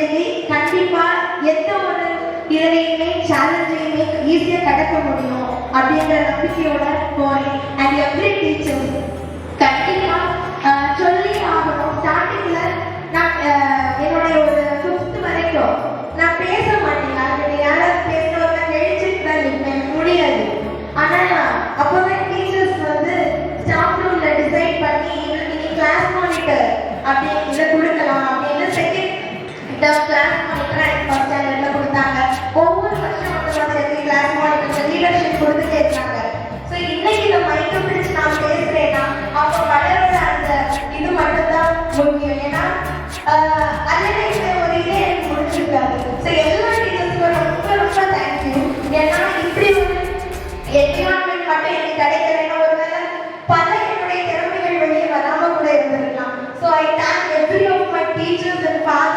சொல்லி கண்டிப்பாக எந்த ஒரு இதையுமே சேலஞ்சையுமே ஈஸியாக கடக்க முடியும் அப்படிங்கிற நம்பிக்கையோட போகிறேன். அண்ட் எவ்ரி டீச்சர் கண்டிப்பாக சொல்லி ஆகணும். ஸ்டார்டிங்கில் நான் என்னுடைய ஒரு 5th வரைக்கும் நான் பேச மாட்டேன். யார்கிட்ட யாராவது பேசுகிறவங்க நெழிச்சிட்டு தான் இருப்பேன், முடியாது. ஆனால் அப்போதான் டீச்சர்ஸ் வந்து ஸ்டாஃப் ரூமில் டிசைட் பண்ணி எங்களுக்கு நீ கிளாஸ் மானிட்டர் அப்படின்னு இதை கொடுக்கலாம் அப்படின்னு செகண்ட் கிளாஸ் மானிட்டர் எனக்கு ஃபர்ஸ்ட் ஸ்டாண்டர்டில் கொடுத்தாங்க. ஒவ்வொரு வருஷம் வந்து கிளாஸ் மானிட்டர் லீடர்ஷிப் கொடுத்துட்டே இருக்காங்க. ஸோ இன்னைக்கு இந்த மைக்கை பிடிச்சி நான் பேசுகிறேன்னா அவங்க வளரோட அந்த இது மட்டும்தான் முக்கியம். ஏன்னா அதில் ஒரு இதே எனக்கு முடிச்சிருக்காரு. ஸோ எல்லா டீச்சர்ஸுக்கும் ரொம்ப ரொம்ப தேங்க்யூ. ஏன்னா இப்படி ஒரு என்விரான்மெண்ட் மட்டும் எனக்கு கிடைக்கலன்னா ஒருவேளை பல என்னுடைய திறமைகள் வெளியே வராமல் கூட இருந்திருக்கலாம். So I thank every of my teachers and father